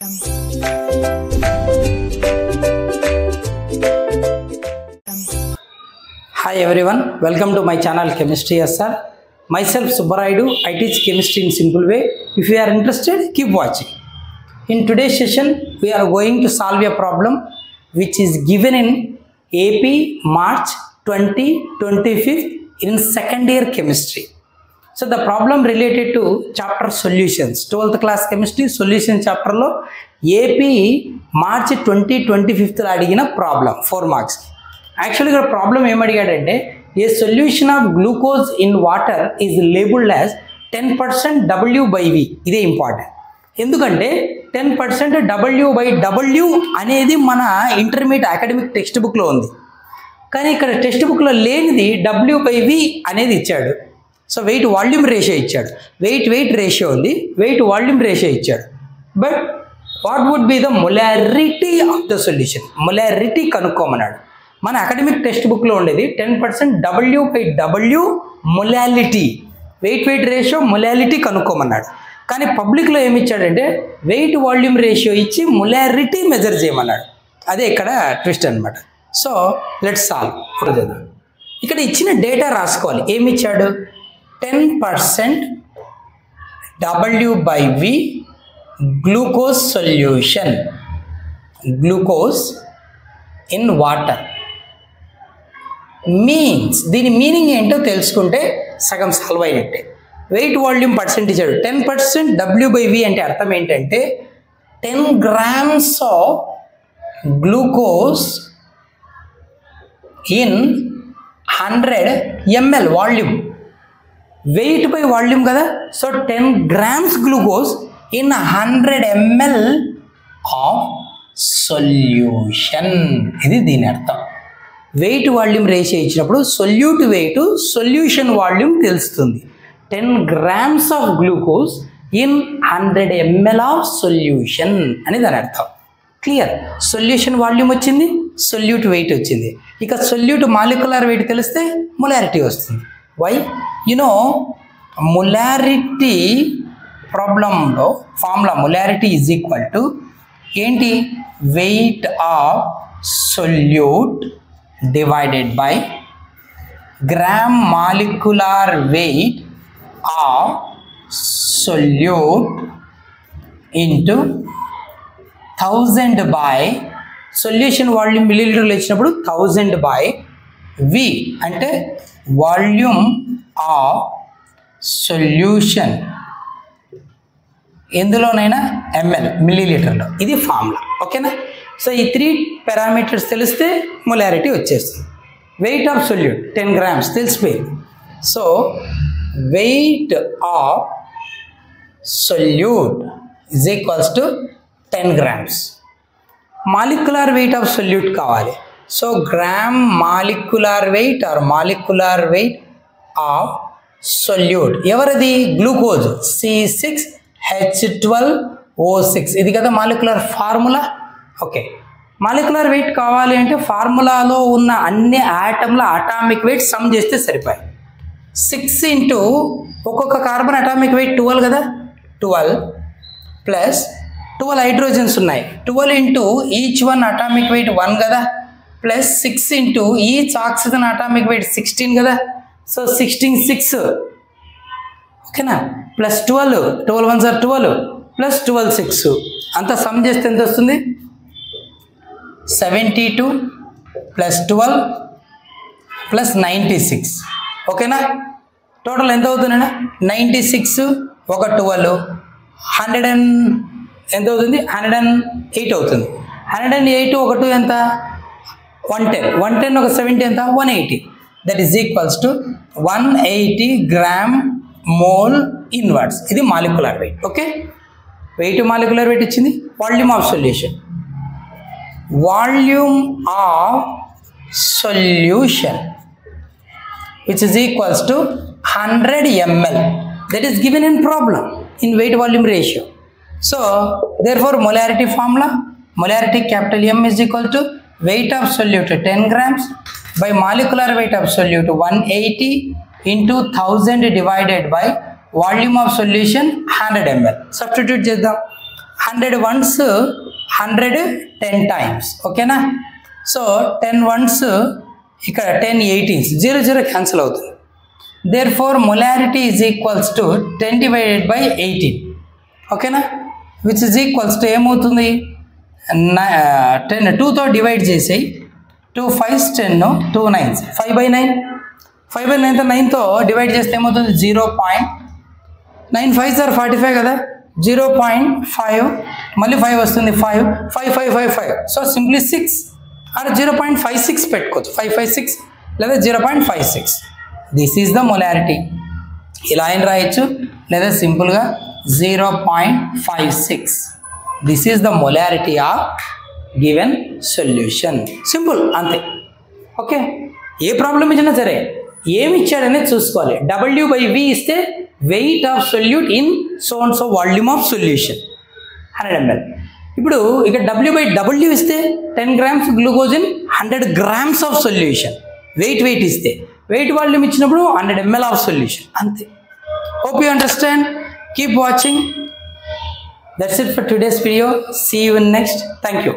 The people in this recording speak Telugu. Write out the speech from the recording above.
Hi everyone, welcome to my channel Chemistry SR. Myself Subbaraidu, I teach chemistry in simple way. If you are interested, keep watching. In today's session, we are going to solve a problem which is given in AP March 2025 in second year chemistry. So the problem related to chapter solutions, 12th class chemistry solution chapter lo AP March 2025 lo adigina problem 4 marks. Actually the problem em adigadante a solution of glucose in water is labeled as 10% W by V. Ide important. ఎందుకంటే 10% W by W అనేది మన ఇంటర్మీడియట్ అకాడమిక్ టెక్స్ట్ బుక్లో ఉంది, కానీ ఇక్కడ టెక్స్ట్ బుక్లో లేనిది W by V అనేది ఇచ్చాడు. సో వెయిట్ వాల్యూమ్ రేషియో ఇచ్చాడు, వెయిట్ రేషియో ఉంది, వెయిట్ వాల్యూమ్ రేషియో ఇచ్చాడు. But what would be the molarity of the solution, molarity కనుక్కోమన్నాడు. మన అకాడమిక్ టెక్స్ట్ బుక్లో ఉండేది 10% W by W molality, weight ratio molality కనుక్కోమన్నాడు. కానీ పబ్లిక్లో ఏమి ఇచ్చాడంటే వెయిట్ వాల్యూమ్ రేషియో ఇచ్చి మొలారిటీ మెజర్ చేయమన్నాడు. అదే ఇక్కడ ట్విస్ట్ అనమాట. So let's solve. ఇక్కడ ఇచ్చిన డేటా రాసుకోవాలి. ఏమి ఇచ్చాడు? 10% W by V glucose solution, glucose in water means, దీని మీనింగ్ ఏంటో తెలుసుకుంటే సగం సాల్వ్ అయినట్టే. వెయిట్ వాల్యూమ్ పర్సెంట్ ఇచ్చాడు. 10% W by V అంటే అర్థం ఏంటంటే 10 grams of glucose in 100 ml volume. Weight by volume కదా, so 10 grams glucose in 100 ml of solution. ఇది దీని అర్థం. వెయిట్ వాల్యూమ్ రేషియో ఇచ్చినప్పుడు సొల్యూట్ వెయిట్ సొల్యూషన్ వాల్యూమ్ తెలుస్తుంది. 10 grams of glucose in 100 ml of solution అని దాని అర్థం. క్లియర్? సొల్యూషన్ వాల్యూమ్ వచ్చింది, సొల్యూట్ వెయిట్ వచ్చింది. ఇక సొల్యూట్ మాలిక్యులర్ వెయిట్ తెలిస్తే మొలారిటీ వస్తుంది. వై? యునో మొలారిటీ ప్రాబ్లంలో formula molarity is equal to ఏంటి? Wait of solute divided by gram molecular weight of solute into 1000 by solution volume మిల్లీలీటర్లు ఇచ్చినప్పుడు 1000 బై వి అంటే వాల్యూమ్ ఆఫ్ సొల్యూషన్ ఎందులోనైనా ml మిల్లీలీటర్లో. ఇది ఫార్ములా. ఓకేనా? సో ఈ 3 పారామీటర్స్ తెలిస్తే మొలారిటీ వచ్చేస్తుంది. వెయిట్ ఆఫ్ సొల్యూట్ 10 grams తెలిసిపోయింది. So weight of solute is equals to 10 grams. Molecular weight of solute కావాలి. So gram molecular weight or molecular weight of solute ఎవరిది? Glucose C6H12O6. ఇది కదా molecular formula. Okay, molecular weight కావాలి అంటే ఫార్ములాలో ఉన్న అన్ని ఆటంల అటామిక్ వెయిట్ సమ్ చేస్తే సరిపోయి. 6 ఇంటూ ఒక్కొక్క కార్బన్ అటామిక్ వెయిట్ 12 కదా, 12 ప్లస్ 12 హైడ్రోజన్స్ ఉన్నాయి, 12 into each one atomic weight 1 కదా, plus 6 into each oxygen atomic weight 16 కదా. సో 16 6 ఓకేనా, ప్లస్ 12 1 సార్ 12 ప్లస్ 12 6 అంతా సమ్ చేస్తే ఎంత వస్తుంది? 72 ప్లస్ 12 ప్లస్ 96. ఓకేనా? టోటల్ ఎంత అవుతుందన్నా? 96 ఒక 12 100 ఎంత అవుతుంది? 108 అవుతుంది. 108 ఒక 2 ఎంత? 110 ఒక 70 ఎంత? 180. That is equals to 180 gram mole inverse. ఇది molecular weight. Okay, weight molecular weight ఇచ్చింది. Volume of solution, volume of solution which is equals to 100 ml. That is given in problem in weight volume ratio. So therefore molarity formula, molarity capital M is equal to weight of solute 10 grams by molecular weight of solute 180 into 1000 divided by volume of solution 100 ml. Substitute చేద్దాం. 100 ones 100 10 times. ఓకేనా? సో 10 ones ఇక్కడ 10 18s 0 0 క్యాన్సిల్ అవుతుంది. Therefore molarity is equals to 10 divided by 18. ఓకేనా? విచ్ ఇస్ ఈక్వల్స్ టు ఏమవుతుంది 10 2తో డివైడ్ చేసేయి 2 5s 10 2 9s 5/9 5/9తో 9తో డివైడ్ చేస్తే ఏమవుతుంది 0.9 5s are 45 కదా 0.5 మళ్ళీ 5 వస్తుంది 5 5 5 5 5 సో సింప్లీ 6 ఆర్ 0.56 పెట్టుకోవచ్చు 556 లేదా 0.56. This is the molarity. ఇలా అయిన రాయొచ్చు లేదా సింపుల్గా 0.56. This is the molarity of given solution. Simple అంతే. ఓకే, ఏ ప్రాబ్లం ఇచ్చినా సరే ఏమి ఇచ్చాడనేది చూసుకోవాలి. W/V ఇస్తే weight of solute in so and so volume of solution 100 ml. ఇప్పుడు ఇక W/W ఇస్తే 10 grams glucose in 100 grams of solution. Weight ఇస్తే వెయిట్ వాల్యూమ్ ఇచ్చినప్పుడు 100 ml ఆఫ్ సొల్యూషన్ అంతే. Hope you understand. Keep watching. That's it for today's video. See you in next. Thank you.